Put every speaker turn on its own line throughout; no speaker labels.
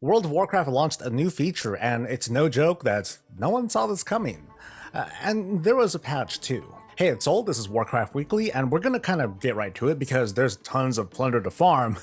World of Warcraft launched a new feature, and it's no joke that no one saw this coming. And there was a patch too. Hey, it's Soul, this is Warcraft Weekly, and we're gonna kind of get right to it because there's tons of plunder to farm.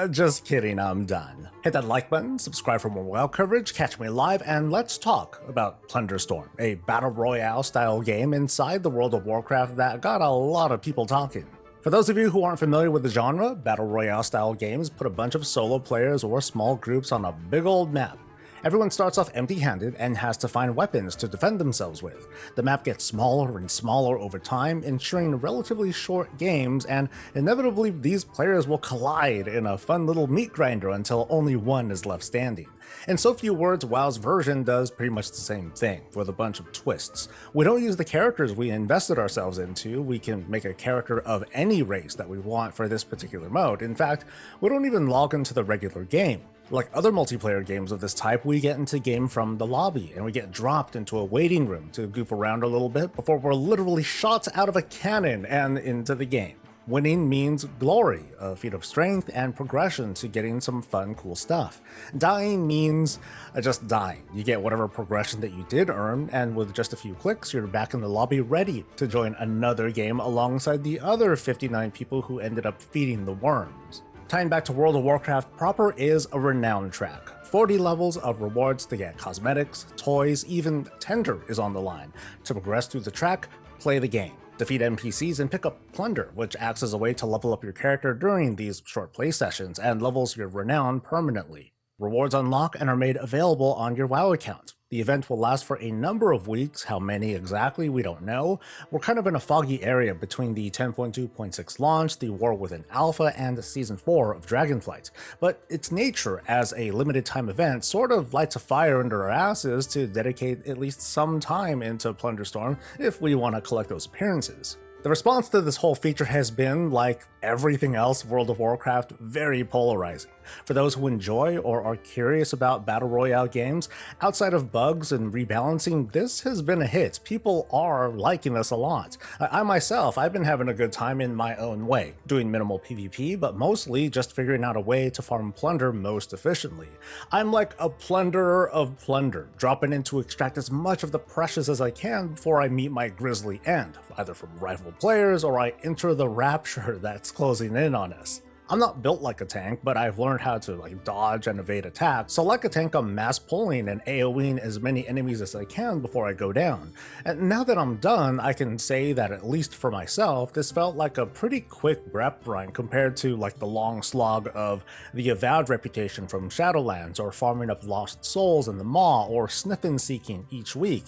Just kidding, I'm done. Hit that like button, subscribe for more WoW coverage, catch me live, and let's talk about Plunderstorm, a battle royale style game inside the World of Warcraft that got a lot of people talking. For those of you who aren't familiar with the genre, battle royale style games put a bunch of solo players or small groups on a big old map. Everyone starts off empty-handed and has to find weapons to defend themselves with. The map gets smaller and smaller over time, ensuring relatively short games, and inevitably these players will collide in a fun little meat grinder until only one is left standing. In so few words, WoW's version does pretty much the same thing, with a bunch of twists. We don't use the characters we invested ourselves into. We can make a character of any race that we want for this particular mode. In fact, we don't even log into the regular game. Like other multiplayer games of this type, we get into game from the lobby, and we get dropped into a waiting room to goof around a little bit before we're literally shot out of a cannon and into the game. Winning means glory, a feat of strength and progression to getting some fun, cool stuff. Dying means just dying. You get whatever progression that you did earn, and with just a few clicks, you're back in the lobby ready to join another game alongside the other 59 people who ended up feeding the worms. Tying back to World of Warcraft proper is a renown track. 40 levels of rewards to get cosmetics, toys, even Tender is on the line. To progress through the track, play the game. Defeat NPCs and pick up plunder, which acts as a way to level up your character during these short play sessions and levels your renown permanently. Rewards unlock and are made available on your WoW account. The event will last for a number of weeks, how many exactly we don't know. We're kind of in a foggy area between the 10.2.6 launch, the War Within Alpha, and Season 4 of Dragonflight, but its nature as a limited time event sort of lights a fire under our asses to dedicate at least some time into Plunderstorm if we want to collect those appearances. The response to this whole feature has been, like everything else World of Warcraft, very polarizing. For those who enjoy or are curious about battle royale games, outside of bugs and rebalancing, this has been a hit. People are liking this a lot. I myself, I've been having a good time in my own way, doing minimal PvP, but mostly just figuring out a way to farm plunder most efficiently. I'm like a plunderer of plunder, dropping in to extract as much of the precious as I can before I meet my grisly end, either from rival players or I enter the rapture that's closing in on us. I'm not built like a tank, but I've learned how to dodge and evade attacks, so like a tank I'm mass pulling and AoEing as many enemies as I can before I go down. And now that I'm done, I can say that at least for myself, this felt like a pretty quick rep run compared to the long slog of the Avowed reputation from Shadowlands, or farming up lost souls in the Maw, or sniffin seeking each week.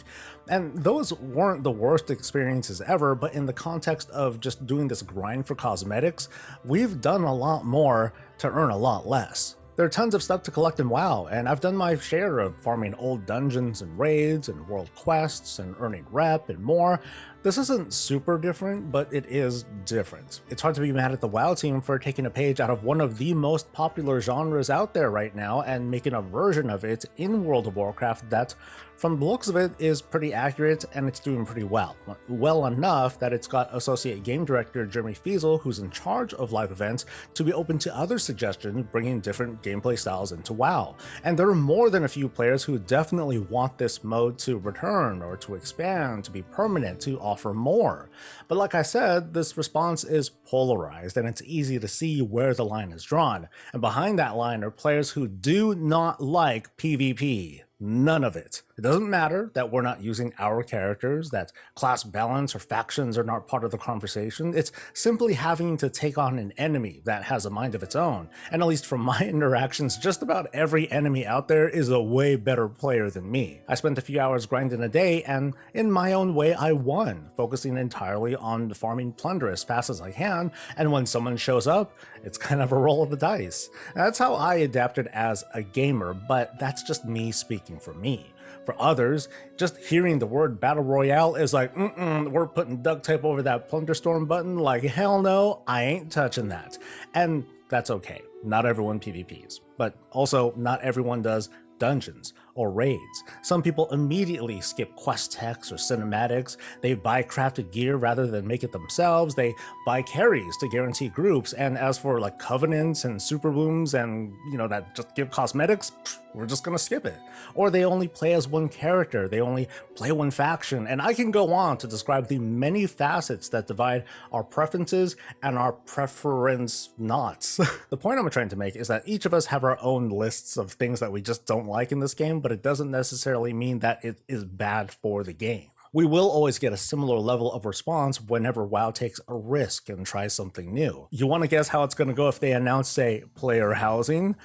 And those weren't the worst experiences ever, but in the context of just doing this grind for cosmetics, we've done a lot more to earn a lot less. There are tons of stuff to collect in WoW, and I've done my share of farming old dungeons and raids and world quests and earning rep and more. This isn't super different, but it is different. It's hard to be mad at the WoW team for taking a page out of one of the most popular genres out there right now and making a version of it in World of Warcraft that, from the looks of it, is pretty accurate and it's doing pretty well. Well enough that it's got Associate Game Director Jeremy Fiesel, who's in charge of live events, to be open to other suggestions bringing different gameplay styles into WoW. And there are more than a few players who definitely want this mode to return or to expand, to be permanent, to offer more. But like I said, this response is polarized and it's easy to see where the line is drawn. And behind that line are players who do not like PvP. None of it. It doesn't matter that we're not using our characters, that class balance or factions are not part of the conversation. It's simply having to take on an enemy that has a mind of its own. And at least from my interactions, just about every enemy out there is a way better player than me. I spent a few hours grinding a day, and in my own way I won, focusing entirely on farming plunder as fast as I can, and when someone shows up, it's kind of a roll of the dice. That's how I adapted as a gamer, but that's just me speaking for me. For others, just hearing the word Battle Royale is like, we're putting duct tape over that Plunderstorm button, like hell no, I ain't touching that. And that's okay, not everyone PvPs, but also not everyone does dungeons, or raids. Some people immediately skip quest texts or cinematics, they buy crafted gear rather than make it themselves, they buy carries to guarantee groups, and as for like covenants and super booms and that just give cosmetics, we're just gonna skip it. Or they only play as one character, they only play one faction, and I can go on to describe the many facets that divide our preferences and our preference knots. The point I'm trying to make is that each of us have our own lists of things that we just don't like in this game, but it doesn't necessarily mean that it is bad for the game. We will always get a similar level of response whenever WoW takes a risk and tries something new. You want to guess how it's going to go if they announce, say, player housing?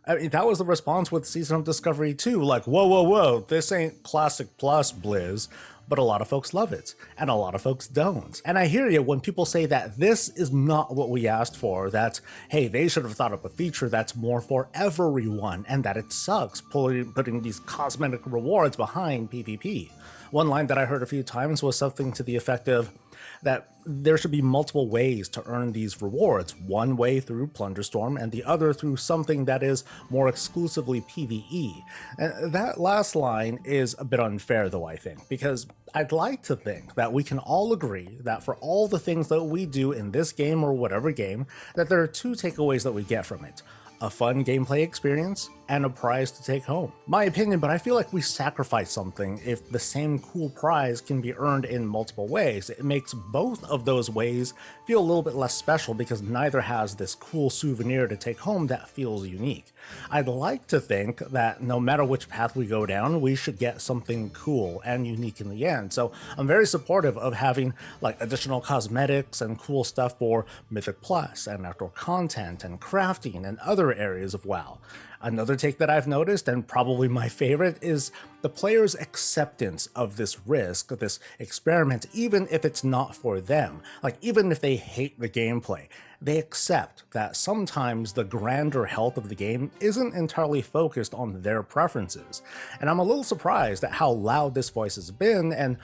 I mean, that was the response with Season of Discovery 2, like, whoa, this ain't Classic Plus, Blizz, but a lot of folks love it, and a lot of folks don't. And I hear you when people say that this is not what we asked for, that, hey, they should have thought up a feature that's more for everyone, and that it sucks putting these cosmetic rewards behind PvP. One line that I heard a few times was something to the effect of that there should be multiple ways to earn these rewards, one way through Plunderstorm and the other through something that is more exclusively PvE. And that last line is a bit unfair though, I think, because I'd like to think that we can all agree that for all the things that we do in this game or whatever game, that there are two takeaways that we get from it: a fun gameplay experience, and a prize to take home. My opinion, but I feel like we sacrifice something if the same cool prize can be earned in multiple ways. It makes both of those ways feel a little bit less special because neither has this cool souvenir to take home that feels unique. I'd like to think that no matter which path we go down, we should get something cool and unique in the end. So I'm very supportive of having like additional cosmetics and cool stuff for Mythic Plus and outdoor content and crafting and other areas of WoW. Another take that I've noticed, and probably my favorite, is the player's acceptance of this risk, of this experiment, even if it's not for them. Like, even if they hate the gameplay, they accept that sometimes the grander health of the game isn't entirely focused on their preferences. And I'm a little surprised at how loud this voice has been, and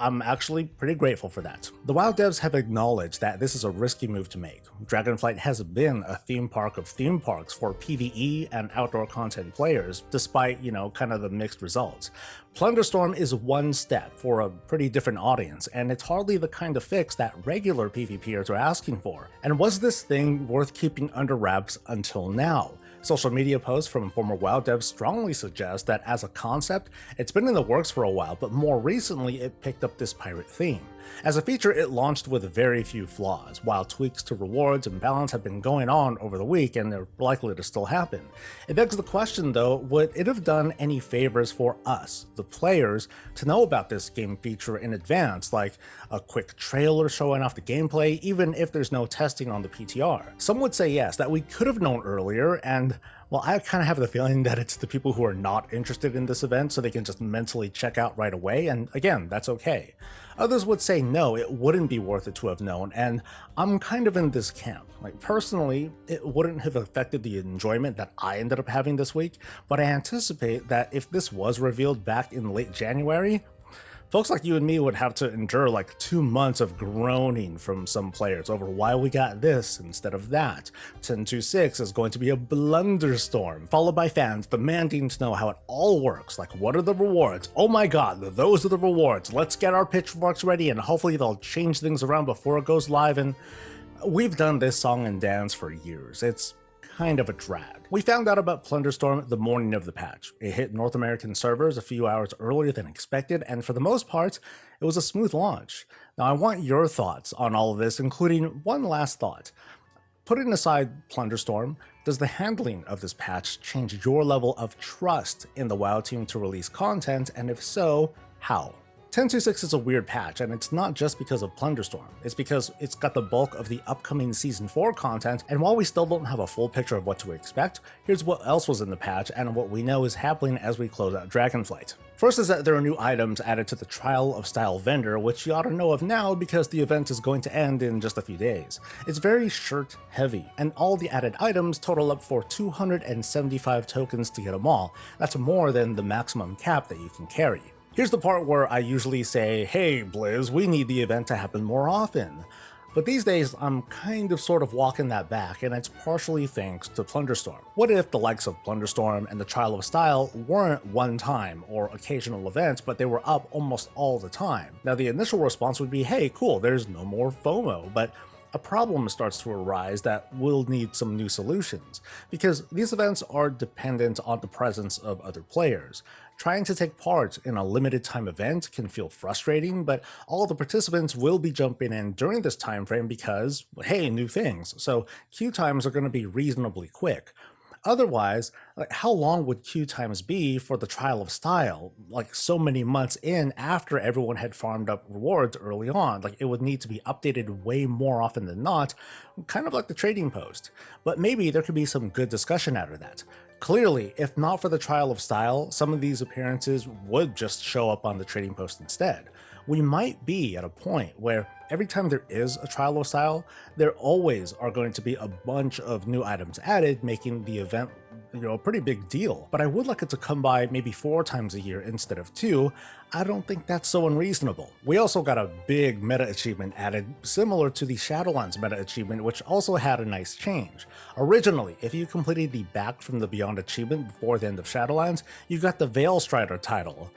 I'm actually pretty grateful for that. The WoW devs have acknowledged that this is a risky move to make. Dragonflight has been a theme park of theme parks for PvE and outdoor content players, despite, kind of the mixed results. Plunderstorm is one step for a pretty different audience, and it's hardly the kind of fix that regular PvPers are asking for. And was this thing worth keeping under wraps until now? Social media posts from former WoW devs strongly suggest that as a concept, it's been in the works for a while, but more recently it picked up this pirate theme. As a feature, it launched with very few flaws, while tweaks to rewards and balance have been going on over the week and they're likely to still happen. It begs the question though, would it have done any favors for us, the players, to know about this game feature in advance, like a quick trailer showing off the gameplay, even if there's no testing on the PTR? Some would say yes, that we could have known earlier, and well, I kind of have the feeling that it's the people who are not interested in this event so they can just mentally check out right away, and again, that's okay. Others would say no, it wouldn't be worth it to have known, and I'm kind of in this camp. Like, personally, it wouldn't have affected the enjoyment that I ended up having this week, but I anticipate that if this was revealed back in late January, folks like you and me would have to endure like 2 months of groaning from some players over why we got this instead of that. 10.2.6 is going to be a blunderstorm, followed by fans demanding to know how it all works, like what are the rewards? Oh my god, those are the rewards. Let's get our pitchforks ready and hopefully they'll change things around before it goes live. And we've done this song and dance for years. It's kind of a drag. We found out about Plunderstorm the morning of the patch. It hit North American servers a few hours earlier than expected, and for the most part, it was a smooth launch. Now I want your thoughts on all of this, including one last thought. Putting aside Plunderstorm, does the handling of this patch change your level of trust in the WoW team to release content, and if so, how? 10.2.6 is a weird patch, and it's not just because of Plunderstorm. It's because it's got the bulk of the upcoming Season 4 content, and while we still don't have a full picture of what to expect, here's what else was in the patch and what we know is happening as we close out Dragonflight. First is that there are new items added to the Trial of Style vendor, which you ought to know of now because the event is going to end in just a few days. It's very shirt heavy, and all the added items total up for 275 tokens to get them all. That's more than the maximum cap that you can carry. Here's the part where I usually say, hey Blizz, we need the event to happen more often. But these days, I'm kind of sort of walking that back, and it's partially thanks to Plunderstorm. What if the likes of Plunderstorm and the Trial of Style weren't one-time or occasional events, but they were up almost all the time? Now, the initial response would be, hey, cool, there's no more FOMO, but a problem starts to arise that will need some new solutions, because these events are dependent on the presence of other players. Trying to take part in a limited time event can feel frustrating, but all the participants will be jumping in during this time frame because, hey, new things, so queue times are going to be reasonably quick. Otherwise, like, how long would queue times be for the Trial of Style, like so many months in after everyone had farmed up rewards early on? Like, it would need to be updated way more often than not, kind of like the trading post. But maybe there could be some good discussion out of that. Clearly, if not for the Trial of Style, some of these appearances would just show up on the trading post instead. We might be at a point where every time there is a Trial of Style, there always are going to be a bunch of new items added, making the event, a pretty big deal. But I would like it to come by maybe 4 times a year instead of 2. I don't think that's so unreasonable. We also got a big meta achievement added, similar to the Shadowlands meta achievement, which also had a nice change. Originally, if you completed the Back from the Beyond achievement before the end of Shadowlands, you got the Veil Strider title.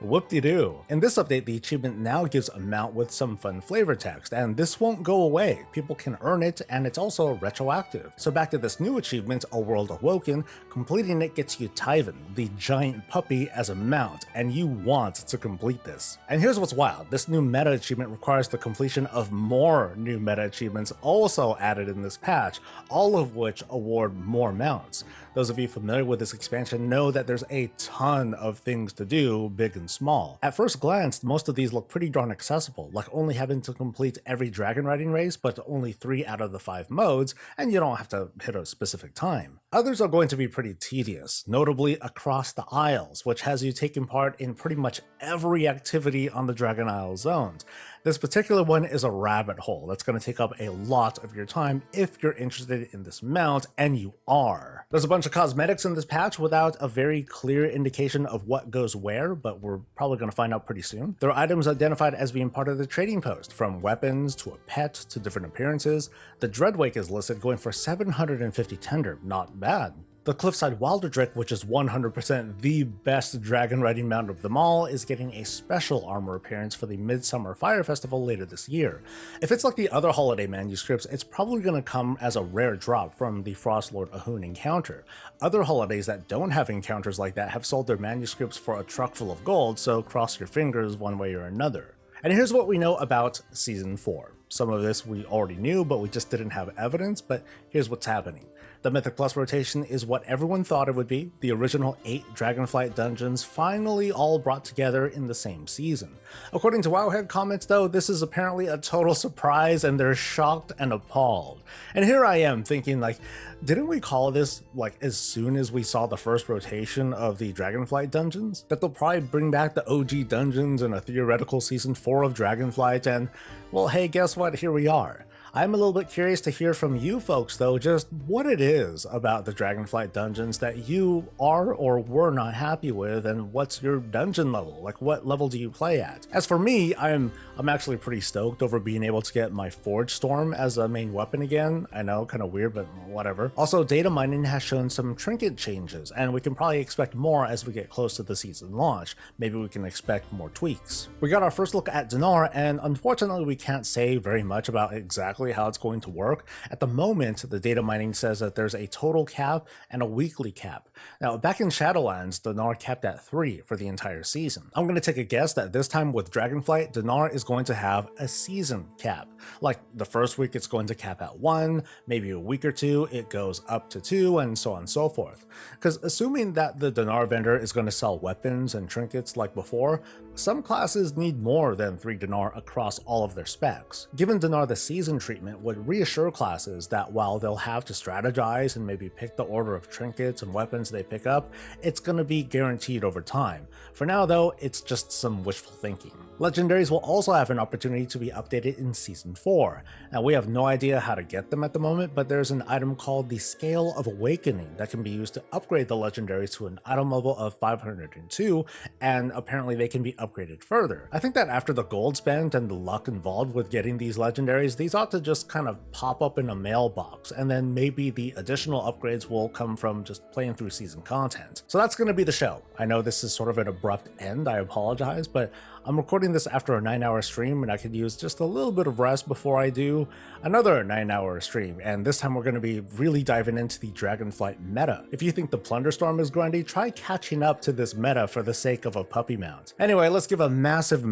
Whoop-de-doo. In this update, the achievement now gives a mount with some fun flavor text, and this won't go away. People can earn it, and it's also retroactive. So back to this new achievement, A World Awoken, completing it gets you Tyven, the giant puppy, as a mount, and you want to complete this. And here's what's wild, this new meta achievement requires the completion of more new meta achievements also added in this patch, all of which award more mounts. Those of you familiar with this expansion know that there's a ton of things to do, big and small. At first glance, most of these look pretty darn accessible, like only having to complete every dragon riding race, but only 3 out of the 5 modes, and you don't have to hit a specific time. Others are going to be pretty tedious, notably Across the Isles, which has you taking part in pretty much every activity on the Dragon Isle zones. This particular one is a rabbit hole that's going to take up a lot of your time if you're interested in this mount, and you are. There's a bunch of cosmetics in this patch without a very clear indication of what goes where, but we're probably going to find out pretty soon. There are items identified as being part of the trading post, from weapons to a pet to different appearances. The Dreadwake is listed, going for 750 tender, not bad. The Cliffside Wilderdrick, which is 100% the best dragon riding mount of them all, is getting a special armor appearance for the Midsummer Fire Festival later this year. If it's like the other holiday manuscripts, it's probably going to come as a rare drop from the Frostlord Ahun encounter. Other holidays that don't have encounters like that have sold their manuscripts for a truck full of gold, so cross your fingers one way or another. And here's what we know about Season 4. Some of this we already knew, but we just didn't have evidence, but here's what's happening. The Mythic Plus rotation is what everyone thought it would be, the original 8 Dragonflight dungeons finally all brought together in the same season. According to Wowhead comments though, this is apparently a total surprise and they're shocked and appalled. And here I am thinking, like, didn't we call this like as soon as we saw the first rotation of the Dragonflight dungeons? That they'll probably bring back the OG dungeons in a theoretical Season 4 of Dragonflight, and well, hey, guess what? Here we are. I'm a little bit curious to hear from you folks though, just what it is about the Dragonflight dungeons that you are or were not happy with, and what's your dungeon level? Like, what level do you play at? As for me, I'm actually pretty stoked over being able to get my Forge Storm as a main weapon again. I know, kind of weird, but whatever. Also, data mining has shown some trinket changes, and we can probably expect more as we get close to the season launch. Maybe we can expect more tweaks. We got our first look at Dinar, and unfortunately we can't say very much about exactly how it's going to work. At the moment, the data mining says that there's a total cap and a weekly cap. Now, back in Shadowlands, Dinar capped at 3 for the entire season. I'm going to take a guess that this time with Dragonflight, Dinar is going to have a season cap. Like, the first week it's going to cap at 1, maybe a week or 2 it goes up to 2, and so on and so forth. Because assuming that the Dinar vendor is going to sell weapons and trinkets like before, some classes need more than 3 Dinar across all of their specs. Given Dinar the season treatment would reassure classes that while they'll have to strategize and maybe pick the order of trinkets and weapons they pick up, it's going to be guaranteed over time. For now though, it's just some wishful thinking. Legendaries will also have an opportunity to be updated in Season 4. Now, we have no idea how to get them at the moment, but there's an item called the Scale of Awakening that can be used to upgrade the legendaries to an item level of 502, and apparently they can be upgraded further. I think that after the gold spent and the luck involved with getting these legendaries, these ought to to just kind of pop up in a mailbox, and then maybe the additional upgrades will come from just playing through season content. So that's going to be the show. I know this is sort of an abrupt end, I apologize, but I'm recording this after a 9-hour stream and I could use just a little bit of rest before I do another 9-hour stream, and this time we're going to be really diving into the Dragonflight meta. If you think the Plunderstorm is grindy, try catching up to this meta for the sake of a puppy mount. Anyway, let's give a massive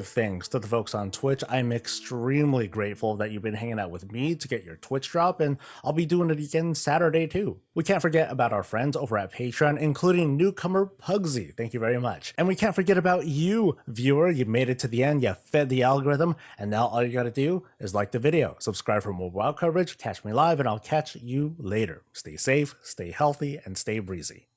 thanks to the folks on Twitch. I'm extremely grateful that you've been hanging out with me to get your Twitch drop, and I'll be doing it again Saturday too. We can't forget about our friends over at Patreon, including newcomer Pugsy. Thank you very much. And we can't forget about you, viewer. You made it to the end, you fed the algorithm, and now all you gotta do is like the video, subscribe for more WoW coverage, catch me live, and I'll catch you later. Stay safe, stay healthy, and stay breezy.